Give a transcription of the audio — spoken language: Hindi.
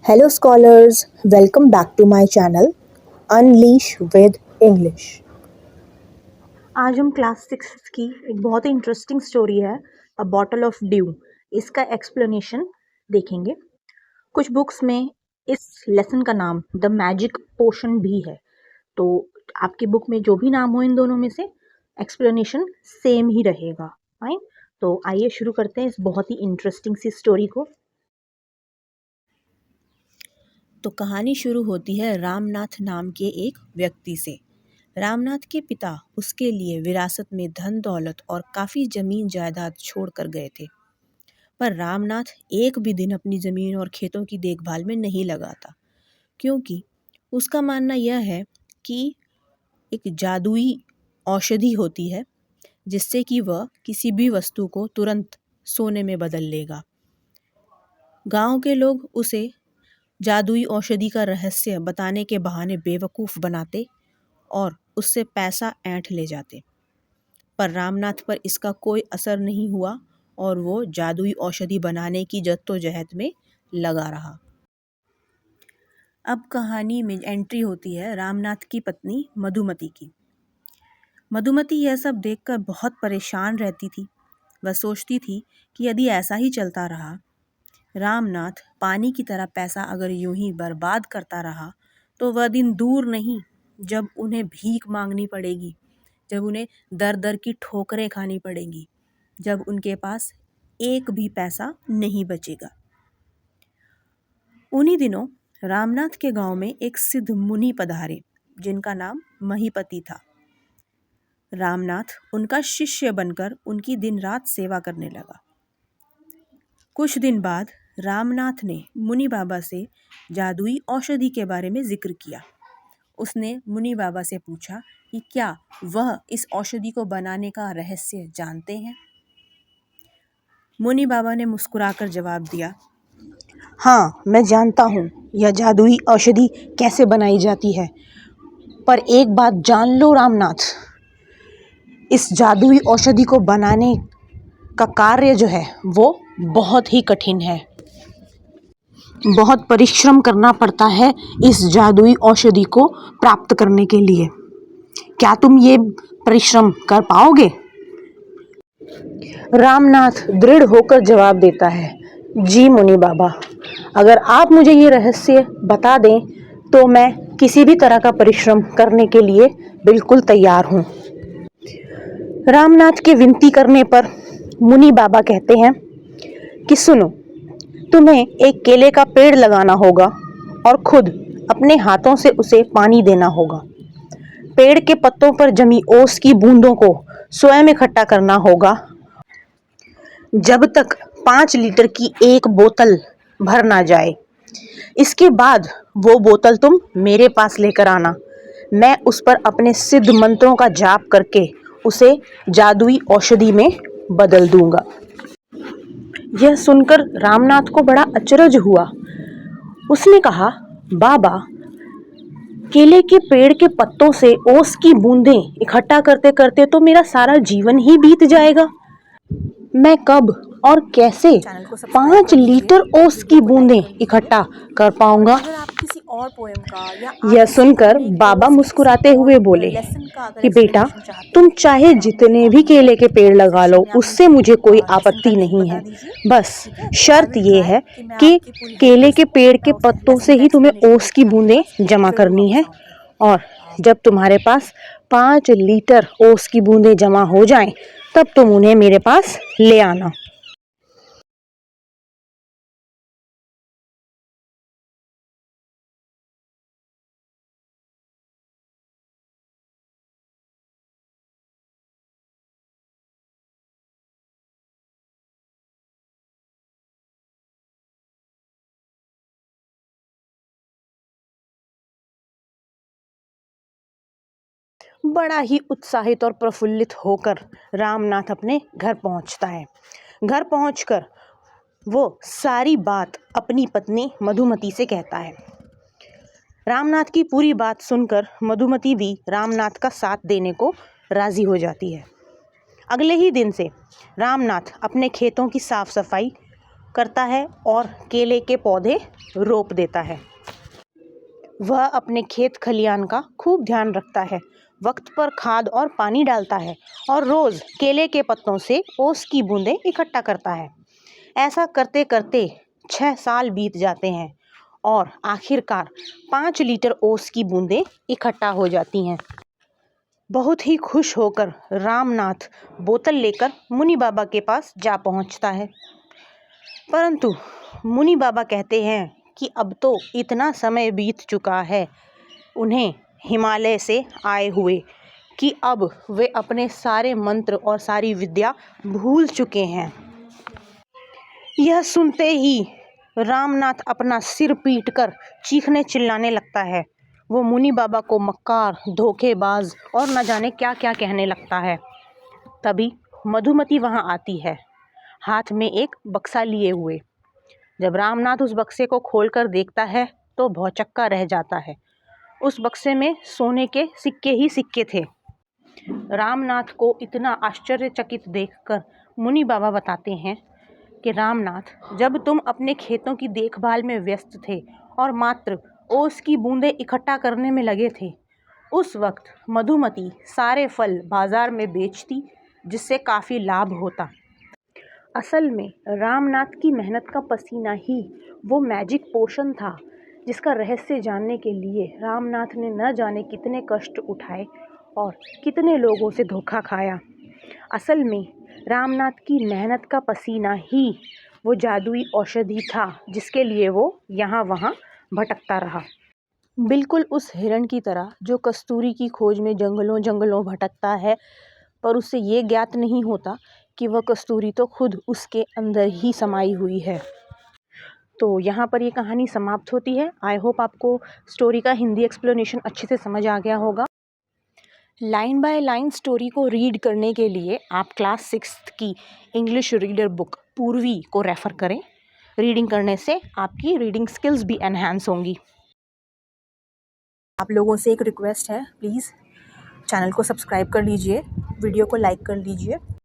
Hello scholars, welcome back to my channel Unleash with English। आज हम क्लास 6 की एक बहुत ही इंटरेस्टिंग स्टोरी है अ बॉटल ऑफ ड्यू। इसका एक्सप्लेनेशन देखेंगे। कुछ बुक्स में इस लेसन का नाम द मैजिक पोशन भी है, तो आपकी बुक में जो भी नाम हो इन दोनों में से एक्सप्लेनेशन सेम ही रहेगा। फाइन, तो आइए शुरू करते हैं इस बहुत ही इंटरेस्टिंग सी स्टोरी को। तो कहानी शुरू होती है रामनाथ नाम के एक व्यक्ति से। रामनाथ के पिता उसके लिए विरासत में धन दौलत और काफ़ी ज़मीन जायदाद छोड़ कर गए थे, पर रामनाथ एक भी दिन अपनी ज़मीन और खेतों की देखभाल में नहीं लगाता, क्योंकि उसका मानना यह है कि एक जादुई औषधि होती है जिससे कि वह किसी भी वस्तु को तुरंत सोने में बदल लेगा। गांव के लोग उसे जादुई औषधि का रहस्य बताने के बहाने बेवकूफ़ बनाते और उससे पैसा ऐंठ ले जाते, पर रामनाथ पर इसका कोई असर नहीं हुआ और वो जादुई औषधि बनाने की जद्दोजहद में लगा रहा। अब कहानी में एंट्री होती है रामनाथ की पत्नी मधुमती की। मधुमती यह सब देखकर बहुत परेशान रहती थी। वह सोचती थी कि यदि ऐसा ही चलता रहा, रामनाथ पानी की तरह पैसा अगर यूं ही बर्बाद करता रहा, तो वह दिन दूर नहीं जब उन्हें भीख मांगनी पड़ेगी, जब उन्हें दर दर की ठोकरें खानी पड़ेंगी, जब उनके पास एक भी पैसा नहीं बचेगा। उन्हीं दिनों रामनाथ के गांव में एक सिद्ध मुनि पधारे जिनका नाम महीपति था। रामनाथ उनका शिष्य बनकर उनकी दिन रात सेवा करने लगा। कुछ दिन बाद रामनाथ ने मुनि बाबा से जादुई औषधि के बारे में जिक्र किया। उसने मुनि बाबा से पूछा कि क्या वह इस औषधि को बनाने का रहस्य जानते हैं। मुनि बाबा ने मुस्कुराकर जवाब दिया, हाँ, मैं जानता हूँ यह जादुई औषधि कैसे बनाई जाती है, पर एक बात जान लो रामनाथ, इस जादुई औषधि को बनाने का कार्य जो है वो बहुत ही कठिन है। बहुत परिश्रम करना पड़ता है इस जादुई औषधि को प्राप्त करने के लिए। क्या तुम ये परिश्रम कर पाओगे? रामनाथ दृढ़ होकर जवाब देता है, जी मुनि बाबा, अगर आप मुझे ये रहस्य बता दें तो मैं किसी भी तरह का परिश्रम करने के लिए बिल्कुल तैयार हूँ। रामनाथ के विनती करने पर मुनि बाबा कहते हैं कि सुनो, तुम्हें एक केले का पेड़ लगाना होगा और खुद अपने हाथों से उसे पानी देना होगा। पेड़ के पत्तों पर जमी ओस की बूंदों को स्वयं इकट्ठा करना होगा जब तक 5 लीटर की एक बोतल भर ना जाए। इसके बाद वो बोतल तुम मेरे पास लेकर आना। मैं उस पर अपने सिद्ध मंत्रों का जाप करके उसे जादुई औषधि में बदल दूंगा। यह सुनकर रामनाथ को बड़ा अचरज हुआ। उसने कहा, बाबा, केले के पेड़ के पत्तों से ओस की बूंदें इकट्ठा करते करते तो मेरा सारा जीवन ही बीत जाएगा। मैं कब और कैसे 5 लीटर ओस की बूंदें इकट्ठा कर पाऊंगा? अगर आप किसी और पोएम का या यह सुनकर बाबा मुस्कुराते हुए बोले कि बेटा, तुम चाहे जितने भी केले के पेड़ लगा लो, उससे मुझे कोई आपत्ति नहीं है। बस शर्त ये है कि केले के पेड़ के पत्तों से ही तुम्हें ओस की बूंदें जमा करनी है, और जब तुम्हारे पास 5 लीटर ओस की बूंदें जमा हो जाएं, तब तुम उन्हें मेरे पास ले आना। बड़ा ही उत्साहित और प्रफुल्लित होकर रामनाथ अपने घर पहुंचता है। घर पहुंचकर वो सारी बात अपनी पत्नी मधुमती से कहता है। रामनाथ की पूरी बात सुनकर मधुमती भी रामनाथ का साथ देने को राजी हो जाती है। अगले ही दिन से रामनाथ अपने खेतों की साफ सफाई करता है और केले के पौधे रोप देता है। वह अपने खेत खलियान का खूब ध्यान रखता है, वक्त पर खाद और पानी डालता है और रोज़ केले के पत्तों से ओस की बूंदें इकट्ठा करता है। ऐसा करते करते 6 साल बीत जाते हैं और आखिरकार 5 लीटर ओस की बूंदें इकट्ठा हो जाती हैं। बहुत ही खुश होकर रामनाथ बोतल लेकर मुनि बाबा के पास जा पहुंचता है। परंतु मुनि बाबा कहते हैं कि अब तो इतना समय बीत चुका है उन्हें हिमालय से आए हुए कि अब वे अपने सारे मंत्र और सारी विद्या भूल चुके हैं। यह सुनते ही रामनाथ अपना सिर पीटकर चीखने चिल्लाने लगता है। वो मुनि बाबा को मक्कार, धोखेबाज और न जाने क्या क्या कहने लगता है। तभी मधुमती वहाँ आती है, हाथ में एक बक्सा लिए हुए। जब रामनाथ उस बक्से को खोलकर देखता है तो भौचक्का रह जाता है। उस बक्से में सोने के सिक्के ही सिक्के थे। रामनाथ को इतना आश्चर्यचकित देखकर मुनि बाबा बताते हैं कि रामनाथ, जब तुम अपने खेतों की देखभाल में व्यस्त थे और मात्र ओस की बूंदें इकट्ठा करने में लगे थे, उस वक्त मधुमती सारे फल बाजार में बेचती, जिससे काफ़ी लाभ होता। असल में रामनाथ की मेहनत का पसीना ही वो मैजिक पोशन था जिसका रहस्य जानने के लिए रामनाथ ने न जाने कितने कष्ट उठाए और कितने लोगों से धोखा खाया। असल में रामनाथ की मेहनत का पसीना ही वो जादुई औषधि था जिसके लिए वो यहाँ वहाँ भटकता रहा। बिल्कुल उस हिरण की तरह जो कस्तूरी की खोज में जंगलों जंगलों भटकता है, पर उसे ये ज्ञात नहीं होता कि वह कस्तूरी तो खुद उसके अंदर ही समाई हुई है। तो यहाँ पर ये कहानी समाप्त होती है। आई होप आपको स्टोरी का हिंदी एक्सप्लेनेशन अच्छे से समझ आ गया होगा। लाइन बाय लाइन स्टोरी को रीड करने के लिए आप क्लास 6th की इंग्लिश रीडर बुक पूर्वी को रेफ़र करें। रीडिंग करने से आपकी रीडिंग स्किल्स भी एनहांस होंगी। आप लोगों से एक रिक्वेस्ट है, प्लीज़ चैनल को सब्सक्राइब कर लीजिए, वीडियो को लाइक कर लीजिए।